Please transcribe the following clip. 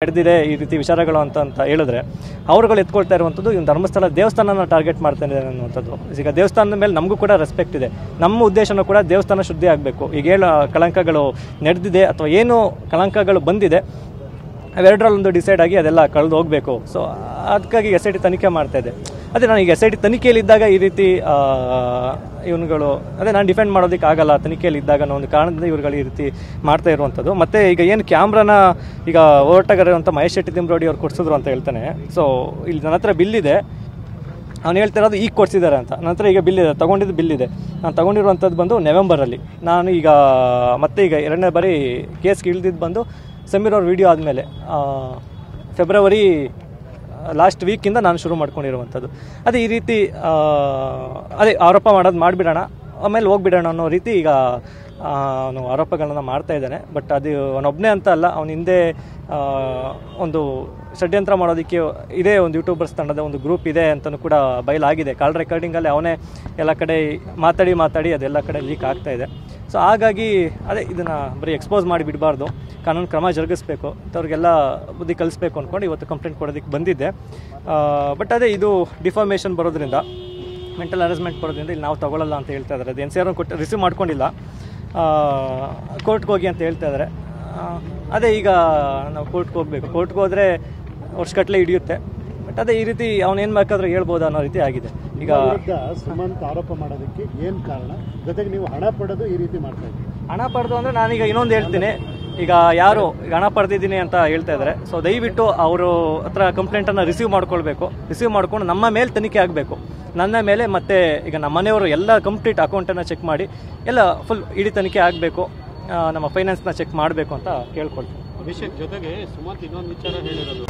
ನಡೆದಿದೆ ಈ ರೀತಿ ವಿಚಾರಗಳು ಅಂತ ಹೇಳಿದ್ರೆ ಅವರುಗಳು ಎತ್ಕೊಳ್ತಾ ಇರುವಂಥದ್ದು ಇನ್ನು ಧರ್ಮಸ್ಥಳ ದೇವಸ್ಥಾನನ ಟಾರ್ಗೆಟ್ ಮಾಡ್ತಾನೆ ಅನ್ನುವಂಥದ್ದು. ಈಗ ದೇವಸ್ಥಾನದ ಮೇಲೆ ನಮಗೂ ಕೂಡ ರೆಸ್ಪೆಕ್ಟ್ ಇದೆ. ನಮ್ಮ ಉದ್ದೇಶನೂ ಕೂಡ ದೇವಸ್ಥಾನ ಶುದ್ಧಿ ಆಗಬೇಕು. ಈಗ ಏನು ಕಳಂಕಗಳು ನಡೆದಿದೆ ಅಥವಾ ಏನು ಕಳಂಕಗಳು ಬಂದಿದೆ ಅವೆರಡರಲ್ಲೊಂದು ಡಿಸೈಡ್ ಆಗಿ ಅದೆಲ್ಲ ಕಳೆದು ಹೋಗಬೇಕು. ಸೊ ಅದಕ್ಕಾಗಿ SIT ತನಿಖೆ ಮಾಡ್ತಾ ಇದೆ. ಅದೇ ನಾನು ಈಗ SIT ತನಿಖೆಯಲ್ಲಿದ್ದಾಗ ಈ ರೀತಿ ಇವನುಗಳು ನಾನು ಡಿಫೆಂಡ್ ಮಾಡೋದಕ್ಕೆ ಆಗಲ್ಲ. ತನಿಖೆಯಲ್ಲಿದ್ದಾಗ ಅನ್ನೋ ಒಂದು ಕಾರಣದಿಂದ ಇವ್ರುಗಳು ಈ ರೀತಿ ಮಾಡ್ತಾ ಇರುವಂಥದ್ದು. ಮತ್ತು ಈಗ ಏನು ಕ್ಯಾಮ್ರಾನ ಈಗ ಹೋರಾಟಗಾರರಂಥ ಮಹೇಶ್ ಶೆಟ್ಟಿ ತಿಮ್ರೋಡಿ ಅವ್ರು ಕೊಡಿಸಿದ್ರು ಅಂತ ಹೇಳ್ತಾನೆ. ಸೊ ಇಲ್ಲಿ ನನ್ನ ಹತ್ರ ಬಿಲ್ ಇದೆ, ಅವ್ನು ಹೇಳ್ತಿರೋದು ಈಗ ಕೊಡಿಸಿದ್ದಾರೆ ಅಂತ. ನನ್ನ ಹತ್ರ ಈಗ ಬಿಲ್ ಇದೆ, ತೊಗೊಂಡಿದ್ದು ಬಿಲ್ ಇದೆ. ನಾನು ತೊಗೊಂಡಿರುವಂಥದ್ದು ಬಂದು ನವೆಂಬರಲ್ಲಿ. ನಾನು ಈಗ ಮತ್ತೆ ಈಗ 2ನೇ ಬಾರಿ ಕೇಸ್ಗೆ ಇಳಿದಿದ್ದು ಬಂದು ಸಮೀರ್ ಅವ್ರ ವಿಡಿಯೋ ಆದಮೇಲೆ ಫೆಬ್ರವರಿ ಲಾಸ್ಟ್ ವೀಕಿಂದ ನಾನು ಶುರು ಮಾಡ್ಕೊಂಡಿರುವಂಥದ್ದು. ಅದೇ ಈ ರೀತಿ ಅದೇ ಆರೋಪ ಮಾಡೋದು ಮಾಡಿಬಿಡೋಣ ಆಮೇಲೆ ಹೋಗ್ಬಿಡೋಣ ಅನ್ನೋ ರೀತಿ ಈಗ ಅವನು ಆರೋಪಗಳನ್ನು ಮಾಡ್ತಾ ಇದ್ದಾನೆ. ಬಟ್ ಅದು ಅವನೊಬ್ಬನೇ ಅಂತ ಅಲ್ಲ, ಅವನ ಹಿಂದೆ ಒಂದು ಷಡ್ಯಂತ್ರ ಮಾಡೋದಕ್ಕೆ ಇದೇ ಒಂದು ಯೂಟ್ಯೂಬರ್ಸ್ ತಂಡದ ಒಂದು ಗ್ರೂಪ್ ಇದೆ ಅಂತಲೂ ಕೂಡ ಬಯಲಾಗಿದೆ. ಕಾಲ್ ರೆಕಾರ್ಡಿಂಗಲ್ಲಿ ಅವನೇ ಎಲ್ಲ ಕಡೆ ಮಾತಾಡಿ ಅದೆಲ್ಲ ಕಡೆ ಲೀಕ್ ಆಗ್ತಾ ಇದೆ. ಸೊ ಹಾಗಾಗಿ ಅದೇ ಇದನ್ನು ಬರೀ ಎಕ್ಸ್ಪೋಸ್ ಮಾಡಿ ಬಿಡಬಾರ್ದು, ಕಾನೂನು ಕ್ರಮ ಜರುಗಿಸ್ಬೇಕು, ಅವ್ರಿಗೆಲ್ಲ ಬುದ್ಧಿ ಕಲಿಸ್ಬೇಕು ಅಂದ್ಕೊಂಡು ಇವತ್ತು ಕಂಪ್ಲೇಂಟ್ ಕೊಡೋದಕ್ಕೆ ಬಂದಿದ್ದೆ. ಬಟ್ ಅದೇ ಇದು ಡಿಫಾಮೇಷನ್ ಬರೋದ್ರಿಂದ, ಮೆಂಟಲ್ ಹರಾಸ್ಮೆಂಟ್ ಬರೋದ್ರಿಂದ ಇಲ್ಲಿ ನಾವು ತೊಗೊಳ್ಳಲ್ಲ ಅಂತ ಹೇಳ್ತಾ ಇದ್ದಾರೆ. ಅದು NCR ಕೊಟ್ಟು ರಿಸೀವ್ ಮಾಡ್ಕೊಂಡಿಲ್ಲ, ಕೋರ್ಟ್ಗೆ ಹೋಗಿ ಅಂತ ಹೇಳ್ತಾ ಇದ್ದಾರೆ. ಅದೇ ಈಗ ನಾವು ಕೋರ್ಟ್ಗೆ ಹೋಗಬೇಕು. ಕೋರ್ಟ್ಗೆ ಹೋದರೆ ವರ್ಷಗಟ್ಟಲೆ ಹಿಡಿಯುತ್ತೆ. ಬಟ್ ಅದೇ ಈ ರೀತಿ ಅವನೇನು ಬೇಕಾದ್ರೂ ಹೇಳ್ಬೋದು ಅನ್ನೋ ರೀತಿ ಆಗಿದೆ. ಈಗ ಸುಮಂತ್ ಆರೋಪ ಮಾಡೋದಕ್ಕೆ ಏನು ಕಾರಣ? ಜೊತೆಗೆ ನೀವು ಹಣ ಪಡೆದು ಈ ರೀತಿ ಮಾಡ್ತಾ ಇದ್ದೀವಿ. ಹಣ ಪಡೆದು ಅಂದರೆ ನಾನೀಗ ಇನ್ನೊಂದು ಹೇಳ್ತೀನಿ. ಈಗ ಯಾರು ಈಗ ಹಣ ಪಡೆದಿದ್ದೀನಿ ಅಂತ ಹೇಳ್ತಾ ಇದ್ದಾರೆ. ಸೊ ದಯವಿಟ್ಟು ಅವರು ಹತ್ರ ಕಂಪ್ಲೇಂಟನ್ನು ರಿಸೀವ್ ಮಾಡ್ಕೊಳ್ಬೇಕು. ರಿಸೀವ್ ಮಾಡ್ಕೊಂಡು ನಮ್ಮ ಮೇಲೆ ತನಿಖೆ ಆಗಬೇಕು. ನನ್ನ ಮೇಲೆ ಮತ್ತು ಈಗ ನಮ್ಮ ಮನೆಯವರು ಎಲ್ಲ ಕಂಪ್ಲೀಟ್ ಅಕೌಂಟನ್ನು ಚೆಕ್ ಮಾಡಿ ಎಲ್ಲ ಫುಲ್ ಇಡೀ ತನಿಖೆ ಆಗಬೇಕು. ನಮ್ಮ ಫೈನಾನ್ಸ್ನ ಚೆಕ್ ಮಾಡಬೇಕು ಅಂತ ಕೇಳ್ಕೊಳ್ತೀನಿ. ಅಭಿಷೇಕ್ ಜೊತೆಗೆ ಸುಮಂತ್ ಇನ್ನೊಂದು ವಿಚಾರ ಹೇಳಿರೋದು